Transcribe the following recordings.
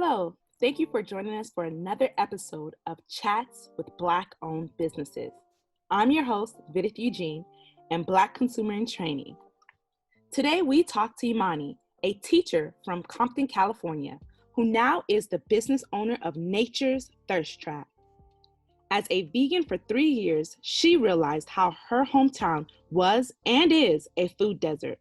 Hello, thank you for joining us for another episode of Chats with Black-Owned Businesses. I'm your host, Vidith Eugene, and Black Consumer in Training. Today we talk to Imani, a teacher from Compton, California, who now is the business owner of Nature's Thirst Trap. As a vegan for 3 years, she realized how her hometown was and is a food desert.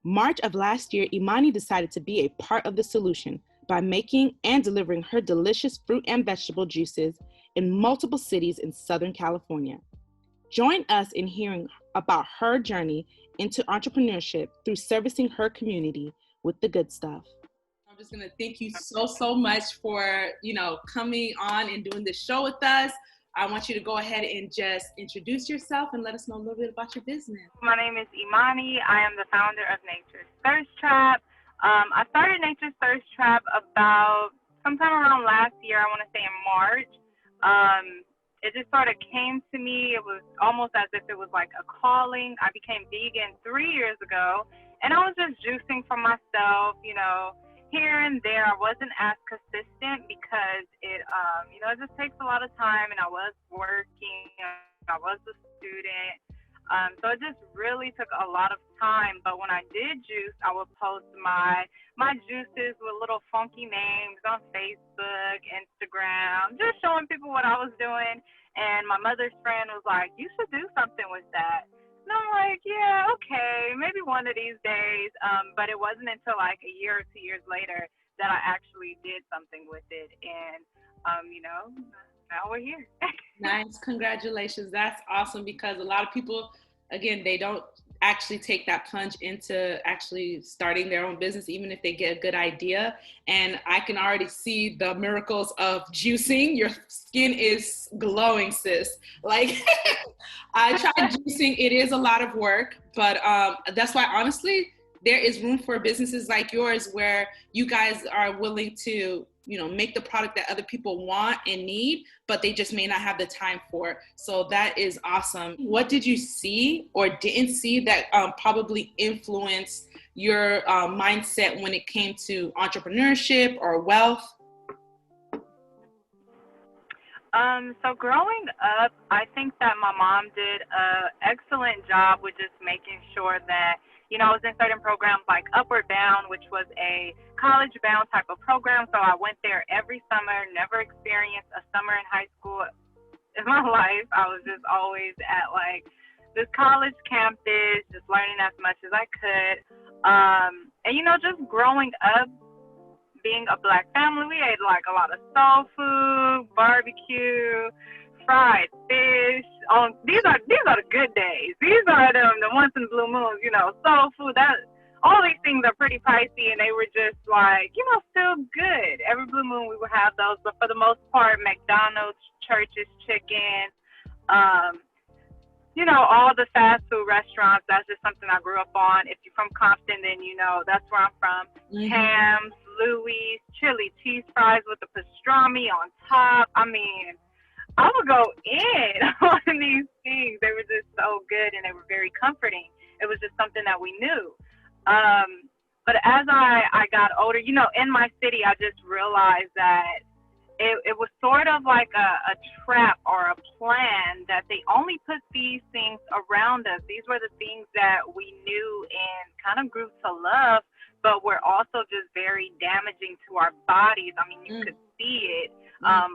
March of last year, Imani decided to be a part of the solution by making and delivering her delicious fruit and vegetable juices in multiple cities in Southern California. Join us in hearing about her journey into entrepreneurship through servicing her community with the good stuff. I'm just going to thank you so much for, coming on and doing this show with us. I want you to go ahead and just introduce yourself and let us know a little bit about your business. My name is Imani. I am the founder of Nature's Thirst Trap. I started Nature's Thirst Trap about sometime around last year, I want to say in March. It just sort of came to me. It was almost as if it was like a calling. I became vegan 3 years ago, and I was just juicing for myself, here and there. I wasn't as consistent because it just takes a lot of time, and I was working, I was a student. So it just really took a lot of time. But when I did juice, I would post my juices with little funky names on Facebook, Instagram, just showing people what I was doing. And my mother's friend was like, "You should do something with that." And I'm like, "Yeah, okay, maybe one of these days." But it wasn't until like a year or 2 years later that I actually did something with it. And, now we're here. Nice. Congratulations. That's awesome, because a lot of people, again, they don't actually take that plunge into actually starting their own business, even if they get a good idea. And I can already see the miracles of juicing. Your skin is glowing, sis. Like, I tried juicing. It is a lot of work, but that's why, honestly, there is room for businesses like yours where you guys are willing to make the product that other people want and need, but they just may not have the time for. So that is awesome. What did you see or didn't see that probably influenced your mindset when it came to entrepreneurship or wealth? So growing up, I think that my mom did an excellent job with just making sure that, I was in certain programs like Upward Bound, which was a college-bound type of program. So I went there every summer, never experienced a summer in high school in my life. I was just always at like this college campus, just learning as much as I could. And, just growing up, being a Black family, we ate like a lot of soul food, barbecue, fried fish. These are the good days. These are the once in blue moons, soul food. All these things are pretty pricey, and they were just like, still good. Every blue moon we would have those, but for the most part, McDonald's, Church's Chicken, all the fast food restaurants. That's just something I grew up on. If you're from Compton, then that's where I'm from. Mm-hmm. Ham's, Louis, chili cheese fries with the pastrami on top. I mean, I would go in on these things. They were just so good, and they were very comforting. It was just something that we knew. But as I got older, in my city, I just realized that it was sort of like a trap or a plan that they only put these things around us. These were the things that we knew and kind of grew to love, but were also just very damaging to our bodies. I mean, you could see it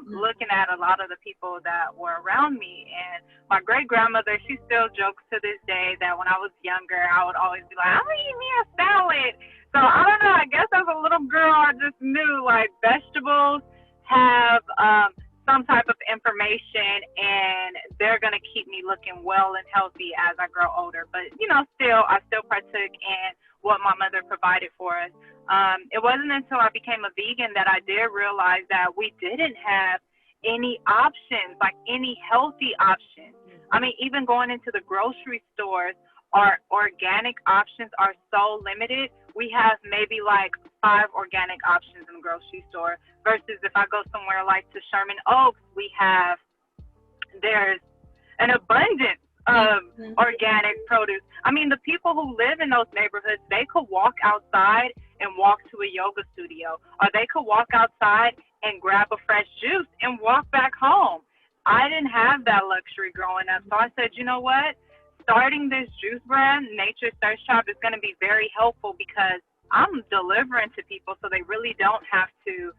looking at a lot of the people that were around me. And my great-grandmother, she still jokes to this day that when I was younger, I would always be like, "I'm eating me a salad." So I don't know, I guess as a little girl, I just knew like vegetables have some type of information, and they're going to keep me looking well and healthy as I grow older. But, I still partook in what my mother provided for us. It wasn't until I became a vegan that I did realize that we didn't have any options, like any healthy options. I mean, even going into the grocery stores, our organic options are so limited. We have maybe like 5 organic options in the grocery store versus if I go somewhere like to Sherman Oaks, there's an abundance organic produce. I mean, the people who live in those neighborhoods, they could walk outside and walk to a yoga studio, or they could walk outside and grab a fresh juice and walk back home. I didn't have that luxury growing up. So I said, you know what? Starting this juice brand, Nature's Thirst Trap, is going to be very helpful because I'm delivering to people so they really don't have to,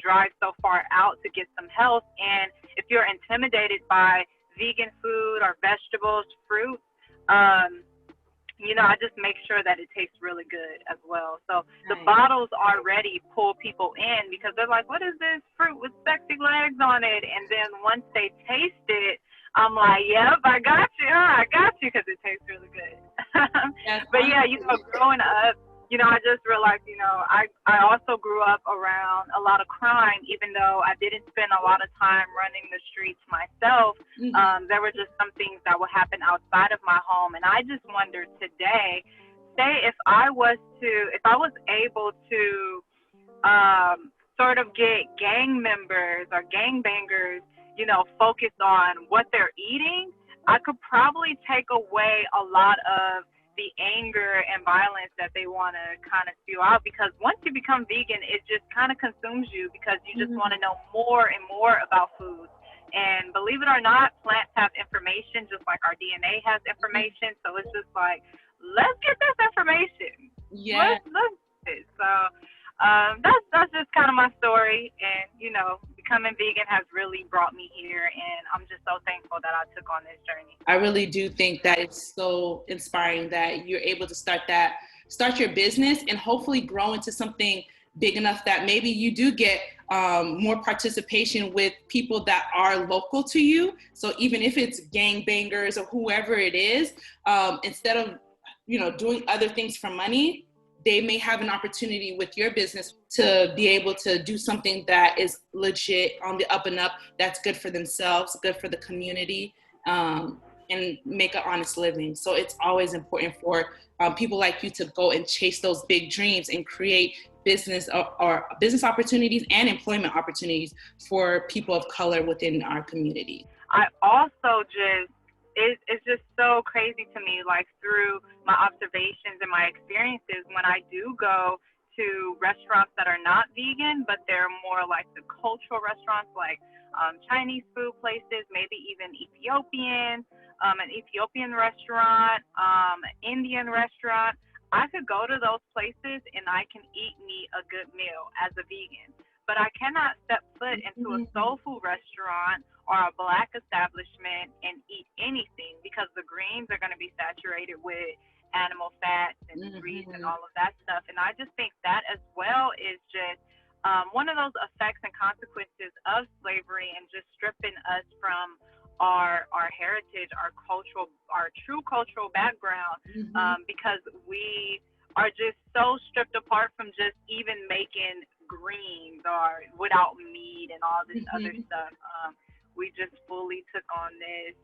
drive so far out to get some health. And if you're intimidated by vegan food or vegetables, fruit, I just make sure that it tastes really good as well. So the bottles already pull people in because they're like, what is this fruit with sexy legs on it? And then once they taste it, I'm like, yep, I got you, because it tastes really good. But yeah, growing up, I just realized, I also grew up around a lot of crime, even though I didn't spend a lot of time running the streets myself. There were just some things that would happen outside of my home. And I just wondered today, say if I was able to sort of get gang members or gangbangers, focus on what they're eating, I could probably take away a lot of the anger and violence that they want to kind of spew out, because once you become vegan, it just kind of consumes you because you just want to know more and more about food. And believe it or not, plants have information just like our DNA has information. So it's just like, let's get this information. Yeah. Let's get it. So that's just kind of my story. And, becoming vegan has really brought me here. And I'm just so thankful that I took on this journey. I really do think that it's so inspiring that you're able to start your business and hopefully grow into something big enough that maybe you do get more participation with people that are local to you. So even if it's gangbangers or whoever it is, instead of, doing other things for money, they may have an opportunity with your business to be able to do something that is legit, on the up and up, that's good for themselves, good for the community, and make an honest living. So it's always important for people like you to go and chase those big dreams and create business or business opportunities and employment opportunities for people of color within our community. I also it's just so crazy to me, like through my observations and my experiences, when I do go to restaurants that are not vegan, but they're more like the cultural restaurants, like Chinese food places, maybe even Ethiopian, an Ethiopian restaurant, Indian restaurant. I could go to those places and I can eat me a good meal as a vegan, but I cannot step foot into a soul food restaurant or a Black establishment and eat anything, because the greens are going to be saturated with animal fats and grease and all of that stuff. And I just think that as well is just one of those effects and consequences of slavery, and just stripping us from our heritage, our true cultural background, because we are just so stripped apart from just even making greens or without meat and all this other stuff. We just fully took on this,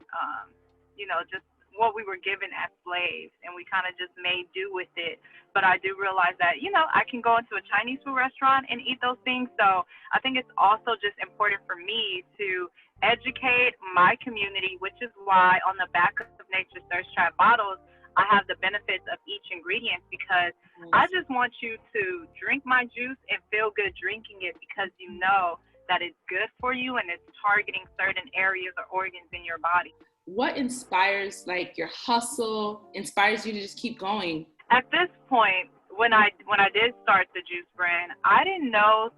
just what we were given as slaves, and we kind of just made do with it. But I do realize that, I can go into a Chinese food restaurant and eat those things. So I think it's also just important for me to educate my community, which is why on the back of Nature's Thirst Trap bottles, I have the benefits of each ingredient, because I just want you to drink my juice and feel good drinking it, because you know that it's good for you and it's targeting certain areas or organs in your body. What inspires your hustle, inspires you to just keep going? At this point, when I did start the juice brand, I didn't know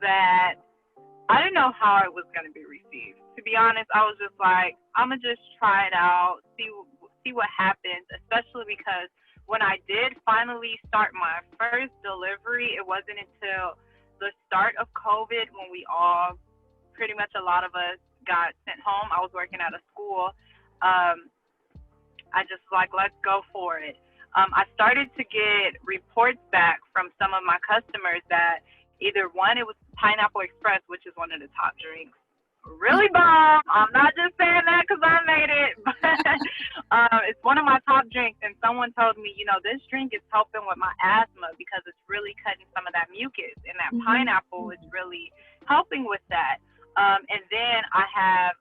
how it was going to be received. To be honest, I was just like, I'm going to just try it out, see what happens, especially because when I did finally start my first delivery, it wasn't until the start of COVID when we all, pretty much a lot of us, got sent home. I was working at a school. I just let's go for it. I started to get reports back from some of my customers that either one, it was Pineapple Express, which is one of the top drinks. Really bomb. I'm not just saying that because I made it, but it's one of my top drinks. And someone told me, this drink is helping with my asthma because it's really cutting some of that mucus, and that pineapple is really helping with that. And then I have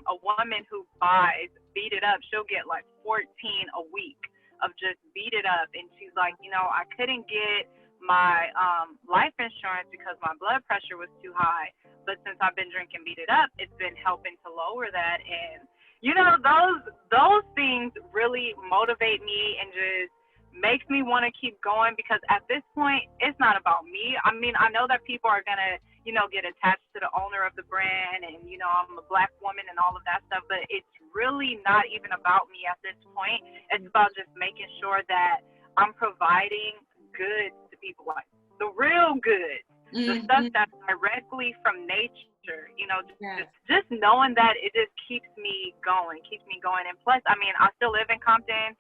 a woman who buys Beat It Up. She'll get like 14 a week of just Beat It Up. And she's like, I couldn't get my life insurance because my blood pressure was too high. But since I've been drinking Beat It Up, it's been helping to lower that. And, those things really motivate me and just makes me want to keep going, because at this point, it's not about me. I mean, I know that people are going to, get attached to the owner of the brand and, I'm a Black woman and all of that stuff, but it's really not even about me at this point. It's about just making sure that I'm providing goods to people, like the real goods, the stuff that's directly from nature. Just knowing that, it just keeps me going. And plus, I mean, I still live in Compton.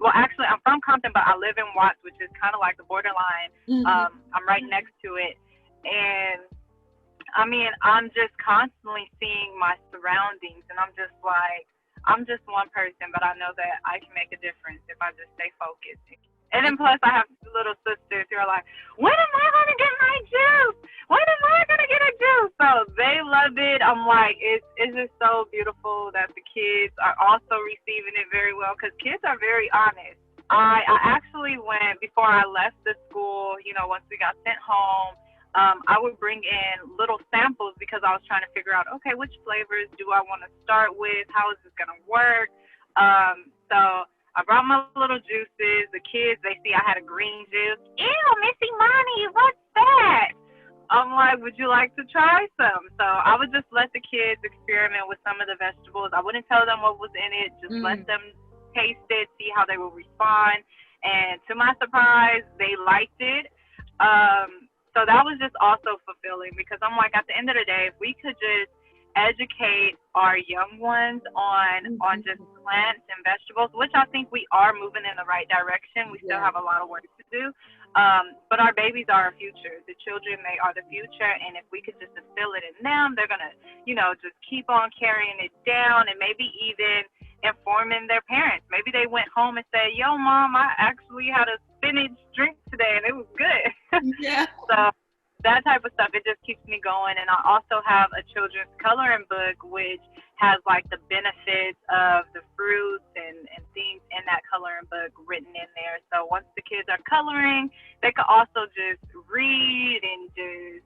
Well, actually, I'm from Compton, but I live in Watts, which is kind of like the borderline. I'm right next to it. And, I mean, I'm just constantly seeing my surroundings, and I'm just like, I'm just one person, but I know that I can make a difference if I just stay focused. And then plus, I have two little sisters who are like, when am I going to get my juice? When am I going to get a juice? So they love it. I'm like, it's just so beautiful that the kids are also receiving it very well, because kids are very honest. I actually went, before I left the school, once we got sent home, I would bring in little samples, because I was trying to figure out, okay, which flavors do I want to start with? How is this going to work? So I brought my little juices. The kids, they see I had a green juice. Ew, Miss Imani, what's that? I'm like, would you like to try some? So I would just let the kids experiment with some of the vegetables. I wouldn't tell them what was in it. Just let them taste it, see how they will respond. And to my surprise, they liked it. So that was just also fulfilling, because I'm like, at the end of the day, if we could just educate our young ones on just plants and vegetables, which I think we are moving in the right direction. We still have a lot of work to do. But our babies are our future. The children, they are the future. And if we could just instill it in them, they're going to, just keep on carrying it down, and maybe even informing their parents. Maybe they went home and said, yo, Mom, I actually had a spinach drink today and it was good. Yeah. So that type of stuff, it just keeps me going. And I also have a children's coloring book, which has like the benefits of the fruits and things in that coloring book written in there. So once the kids are coloring, they can also just read and just,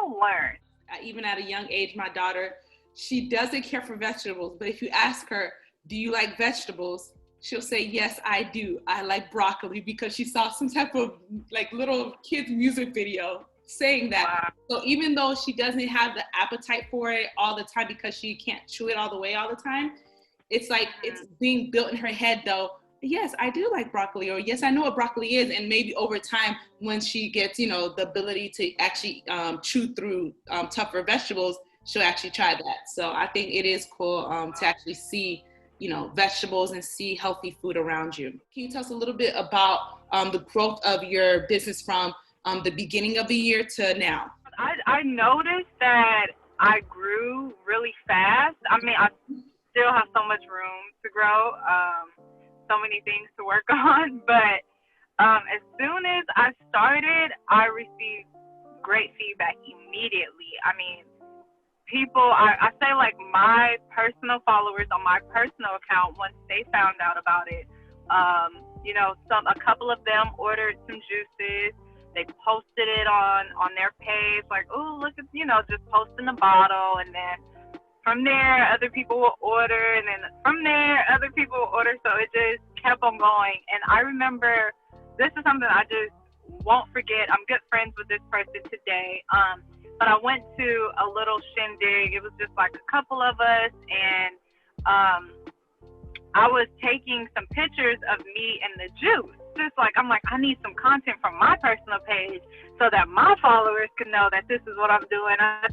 learn. Even at a young age, my daughter, she doesn't care for vegetables, but if you ask her, do you like vegetables? She'll say, yes, I do. I like broccoli, because she saw some type of like little kids music video saying that. Wow. So even though she doesn't have the appetite for it all the time, because she can't chew it all the way all the time, it's like it's being built in her head though. Yes, I do like broccoli, or yes, I know what broccoli is. And maybe over time, when she gets, the ability to actually chew through tougher vegetables, she'll actually try that. So I think it is cool to actually see, vegetables and see healthy food around you. Can you tell us a little bit about the growth of your business from the beginning of the year to now? I noticed that I grew really fast. I mean, I still have so much room to grow, so many things to work on, but as soon as I started, I received great feedback immediately. I mean, people, I say like my personal followers on my personal account, once they found out about it, a couple of them ordered some juices. They posted it on their page, like, oh, look at, just posting the bottle. And then from there, other people will order. And then from there, other people will order. So it just kept on going. And I remember, this is something I just won't forget. I'm good friends with this person today. But I went to a little shindig. It was just like a couple of us. And I was taking some pictures of me and the juice. Just like, I'm like, I need some content from my personal page so that my followers can know that this is what I'm doing. I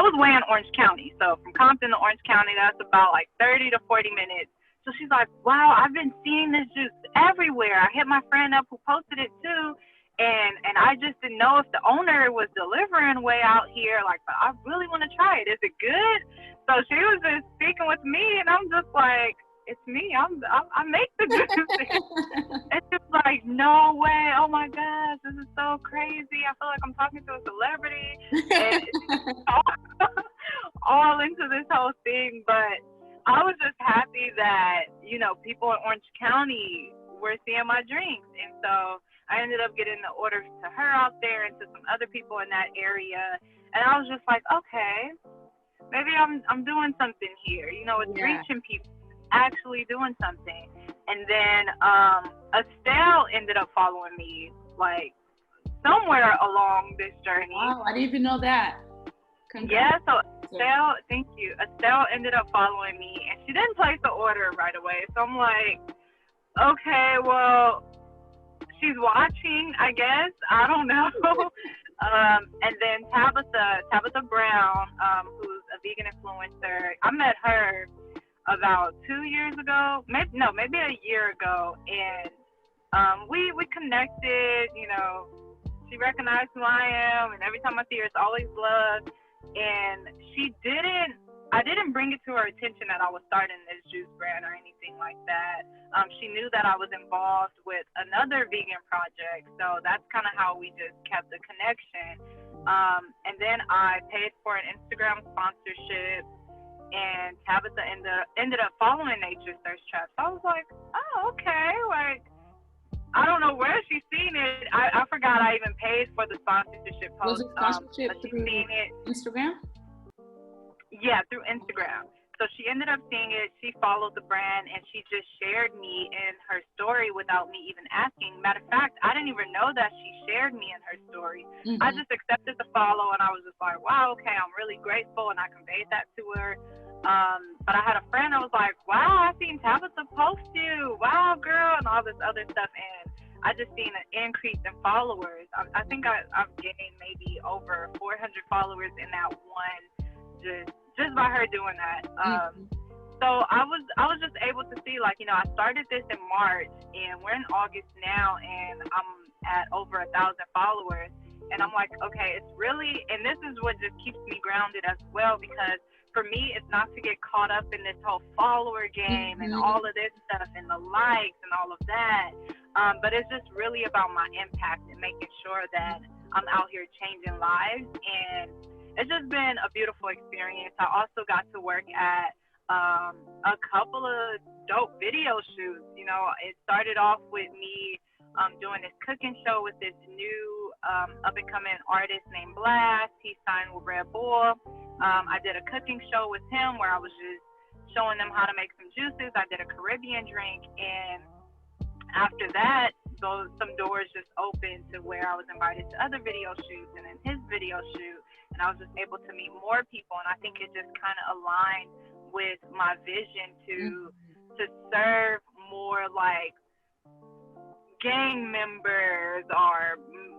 was way in Orange County. So from Compton to Orange County, that's about like 30 to 40 minutes. So she's like, wow, I've been seeing this juice everywhere. I hit my friend up who posted it too. And I just didn't know if the owner was delivering way out here. Like, but I really want to try it. Is it good? So she was just speaking with me, and I'm just like, it's me. I make the juice. It's just like, no way. Oh my gosh, this is so crazy. I feel like I'm talking to a celebrity. And all into this whole thing, but I was just happy that, people in Orange County were seeing my drinks. And so I ended up getting the orders to her out there and to some other people in that area. And I was just like, okay, maybe I'm doing something here. It's reaching people, actually doing something. And then Estelle ended up following me, like, somewhere along this journey. Wow, I didn't even know that. Congrats. Yeah, so Estelle, thank you. Estelle ended up following me, and she didn't place the order right away. So I'm like, okay, well, she's watching, I guess. I don't know. And then Tabitha Brown, who's a vegan influencer, I met her about 2 years ago, maybe a year ago, and we connected. She recognized who I am, and every time I see her, it's always love. And I didn't bring it to her attention that I was starting this juice brand or anything like that. She knew that I was involved with another vegan project, so that's kind of how we just kept the connection. And then I paid for an Instagram sponsorship, and Tabitha ended up following Nature Thirst Trap. So I was like, oh, okay, like, I don't know where she's seen it. I forgot I even paid for the sponsorship post. Was it sponsorship through Instagram? Yeah, through Instagram. So she ended up seeing it. She followed the brand, and she just shared me in her story without me even asking. Matter of fact, I didn't even know that she shared me in her story. Mm-hmm. I just accepted the follow, and I was just like, wow, okay, I'm really grateful, and I conveyed that to her. But I had a friend that was like, wow, I seen Tabitha post you. Wow, girl, and all this other stuff. And I just seen an increase in followers. I think I've gained maybe over 400 followers in that one, just by her doing that. So I was just able to see, like, I started this in March, and we're in August now, and I'm at over 1,000 followers. And I'm like, okay, it's really, and this is what just keeps me grounded as well, because for me, it's not to get caught up in this whole follower game and all of this stuff and the likes and all of that. But it's just really about my impact and making sure that I'm out here changing lives. And it's just been a beautiful experience. I also got to work at a couple of dope video shoots. It started off with me doing this cooking show with this new up-and-coming artist named Blast. He signed with Red Bull. I did a cooking show with him where I was just showing them how to make some juices. I did a Caribbean drink, and after that, some doors just opened to where I was invited to other video shoots, and then his video shoot, and I was just able to meet more people. And I think it just kind of aligned with my vision to serve more like gang members, or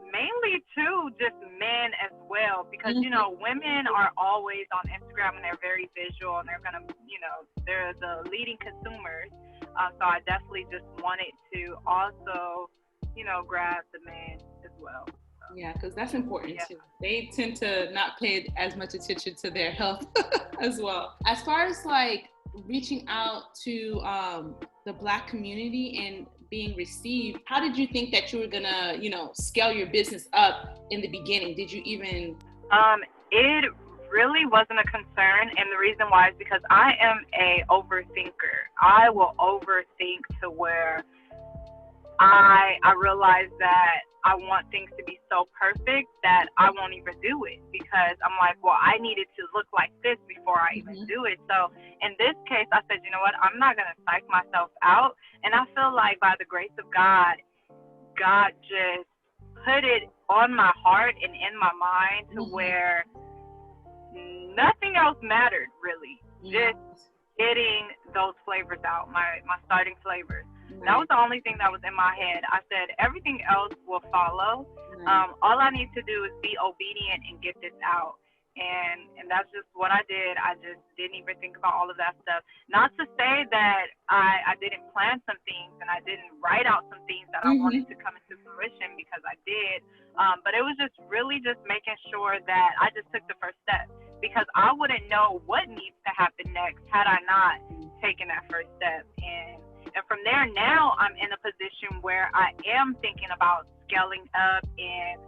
mainly too just men as well, because women are always on Instagram and they're very visual, and they're gonna they're the leading consumers. So I definitely just wanted to also grab the men as well. So, yeah, because that's important too. They tend to not pay as much attention to their health as well. As far as like reaching out to the Black community and being received, how did you think that you were gonna, scale your business up in the beginning? Did you even? It really wasn't a concern, and the reason why is because I am a overthinker. I will overthink to where I realize that I want things to be so perfect that I won't even do it, because I'm like, well, I need it to look like this before I even do it. So in this case, I said, you know what, I'm not going to psych myself out. And I feel like by the grace of God, God just put it on my heart and in my mind to where nothing else mattered, really. Just getting those flavors out, my starting flavors. That was the only thing that was in my head. I said, everything else will follow. All I need to do is be obedient and get this out. And that's just what I did. I just didn't even think about all of that stuff. Not to say that I didn't plan some things and I didn't write out some things that I wanted to come into fruition, because I did. But it was just really just making sure that I just took the first step, because I wouldn't know what needs to happen next had I not taken that first step. And from there, now I'm in a position where I am thinking about scaling up and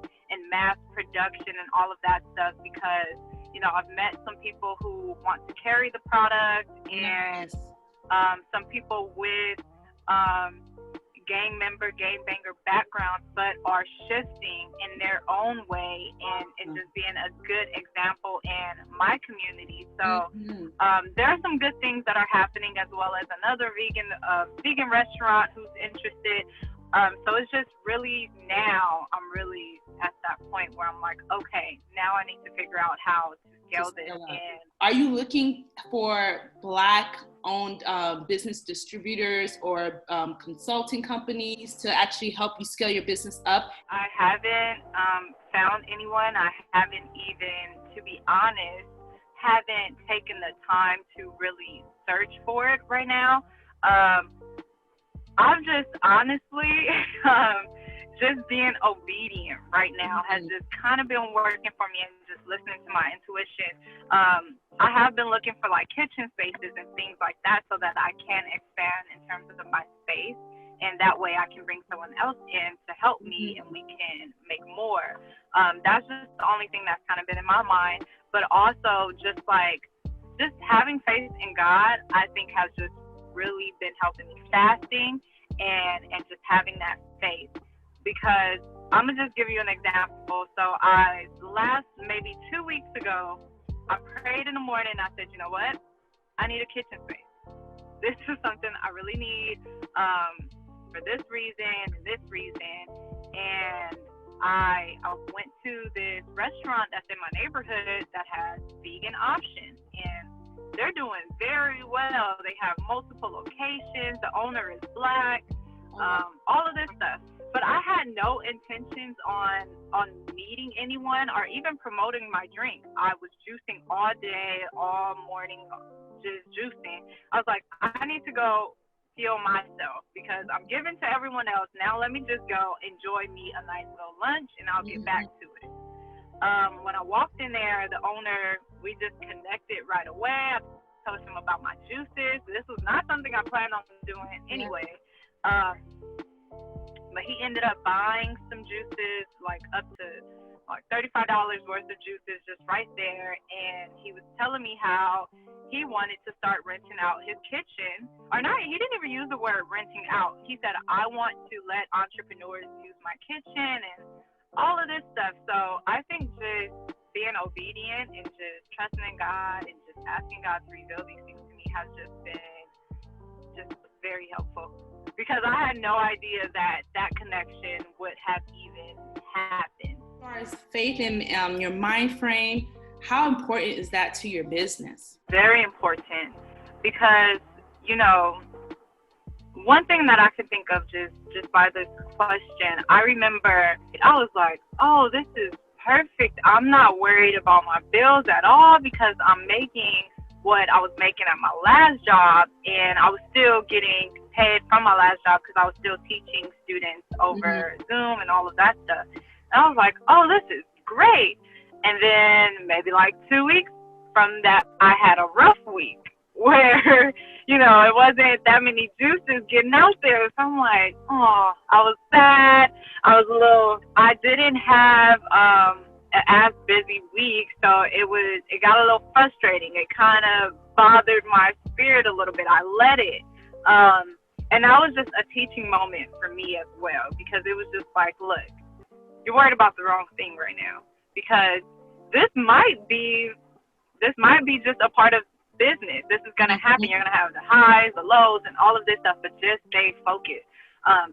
mass production and all of that stuff, because I've met some people who want to carry the product, and some people with gang banger backgrounds, but are shifting in their own way and just being a good example in my community. So there are some good things that are happening, as well as another vegan restaurant who's interested. So it's just really, now I'm really at that point where I'm like, okay, now I need to figure out how to scale this. And are you looking for Black-owned business distributors or consulting companies to actually help you scale your business up? I haven't found anyone. I haven't even, to be honest, haven't taken the time to really search for it right now. I'm just honestly just being obedient right now has just kind of been working for me, and just listening to my intuition. I have been looking for like kitchen spaces and things like that, so that I can expand in terms of my space, and that way I can bring someone else in to help me and we can make more. That's just the only thing that's kind of been in my mind. But also just having faith in God, I think has just really been helping me, fasting and just having that faith. Because I'm gonna just give you an example. So maybe 2 weeks ago, I prayed in the morning and I said, you know what? I need a kitchen space. This is something I really need for this reason and this reason. And I went to this restaurant that's in my neighborhood that has vegan options, and they're doing very well. They have multiple locations. The owner is Black, all of this stuff. But I had no intentions on meeting anyone or even promoting my drink. I was juicing all day, all morning, just juicing. I was like, I need to go heal myself because I'm giving to everyone else. Now let me just go enjoy me a nice little lunch, and I'll get back to it. When I walked in there, the owner, we just connected right away. I told him about my juices. This was not something I planned on doing anyway. But he ended up buying some juices, like up to like $35 worth of juices just right there. And he was telling me how he wanted to start renting out his kitchen. Or not, he didn't even use the word renting out. He said, I want to let entrepreneurs use my kitchen and all of this stuff. So I think just being obedient and just trusting in God and just asking God to reveal these things to me has just been just very helpful. Because I had no idea that connection would have even happened. As far as faith in your mind frame, how important is that to your business? Very important, because, one thing that I could think of just by this question, I remember I was like, oh, this is perfect. I'm not worried about my bills at all because I'm making what I was making at my last job, and I was still getting paid from my last job because I was still teaching students over Zoom and all of that stuff. And I was like, oh, this is great. And then maybe like 2 weeks from that, I had a rough week where, it wasn't that many juices getting out there. So I'm like, oh, I was sad. I didn't have an as busy week. So it got a little frustrating. It kind of bothered my spirit a little bit. I let it. And that was just a teaching moment for me as well, because it was just like, look, you're worried about the wrong thing right now, because this might be just a part of business. This is going to happen. You're going to have the highs, the lows, and all of this stuff, but just stay focused.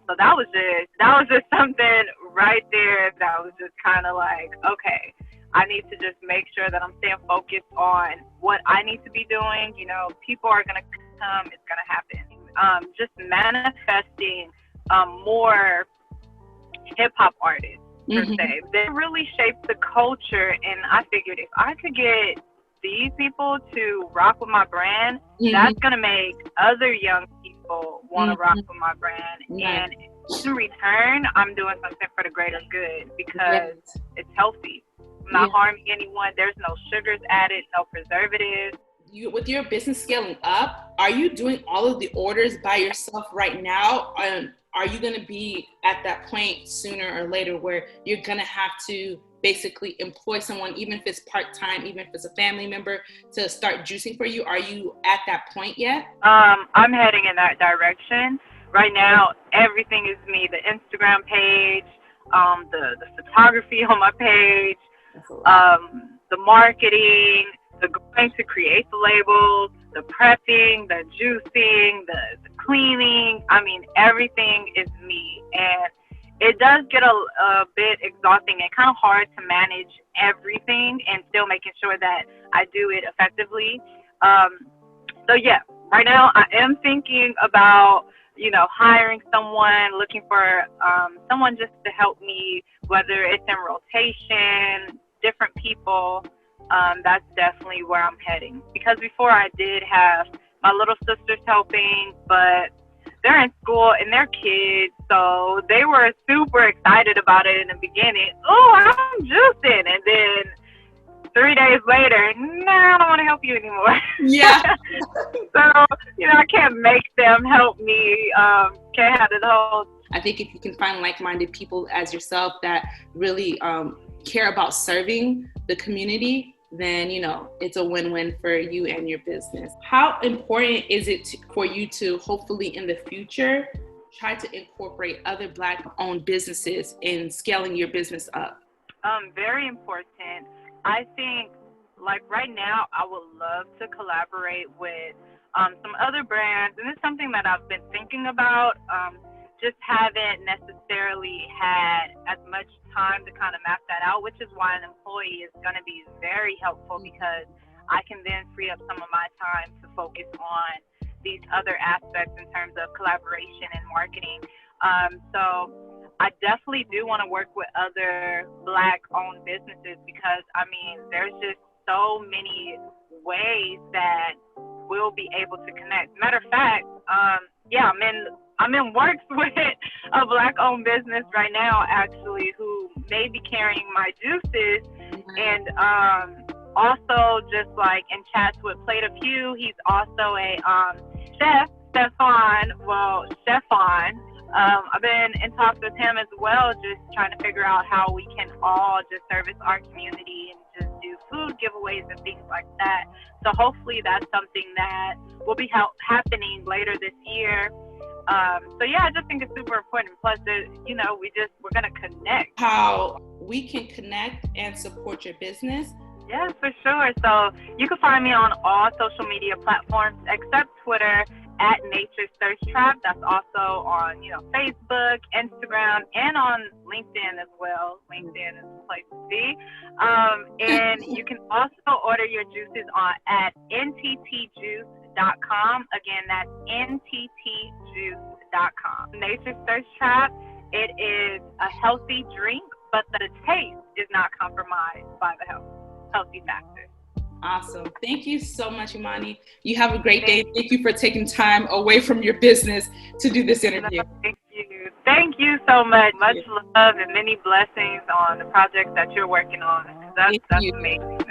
So that was just something right there that was just kind of like, okay, I need to just make sure that I'm staying focused on what I need to be doing. People are going to come. It's going to happen. Just manifesting more hip-hop artists, per se. They really shaped the culture, and I figured if I could get these people to rock with my brand, that's going to make other young people want to rock with my brand. And in return, I'm doing something for the greater good, because it's healthy. I'm not harming anyone. There's no sugars added, no preservatives. With your business scaling up, are you doing all of the orders by yourself right now? Are you going to be at that point sooner or later where you're going to have to basically employ someone, even if it's part-time, even if it's a family member, to start juicing for you? Are you at that point yet? I'm heading in that direction. Right now, everything is me. The Instagram page, the photography on my page, the marketing, the going to create the labels, the prepping, the juicing, the cleaning. I mean, everything is me. And it does get a bit exhausting and kind of hard to manage everything and still making sure that I do it effectively. So yeah, right now I am thinking about, hiring someone, looking for someone just to help me, whether it's in rotation, different people. That's definitely where I'm heading. Because before I did have my little sisters helping, but they're in school and they're kids, so they were super excited about it in the beginning. Oh, I'm juicing. And then 3 days later, no, I don't want to help you anymore. Yeah. So, I can't make them help me. Can't have the whole. I think if you can find like-minded people as yourself that really care about serving the community, then, it's a win-win for you and your business. How important is it for you to hopefully in the future try to incorporate other Black-owned businesses in scaling your business up? Very important. I think, like right now, I would love to collaborate with some other brands, and it's something that I've been thinking about. Just haven't necessarily had as much time to kind of map that out, which is why an employee is going to be very helpful, because I can then free up some of my time to focus on these other aspects in terms of collaboration and marketing. So I definitely do want to work with other Black-owned businesses, because, there's just so many ways that we'll be able to connect. Matter of fact, I'm in works with a Black-owned business right now, actually, who may be carrying my juices. And also just like in chats with Plate of Hue, he's also a chef, Stefan. I've been in talks with him as well, just trying to figure out how we can all just service our community and just do food giveaways and things like that. So hopefully that's something that will be happening later this year. So yeah, I just think it's super important. Plus, we're gonna connect. How we can connect and support your business. Yeah, for sure. So you can find me on all social media platforms except Twitter at Nature's Thirst Trap. That's also on, Facebook, Instagram, and on LinkedIn as well. LinkedIn is the place to be. And you can also order your juices at nttjuice.com. Again, that's nttjuice.com. Nature's Thirst Trap, it is a healthy drink, but the taste is not compromised by the healthy factors. Awesome. Thank you so much, Imani. You have a great day. Thank you for taking time away from your business to do this interview. Thank you. Thank you so much. Much love and many blessings on the projects that you're working on. That's amazing.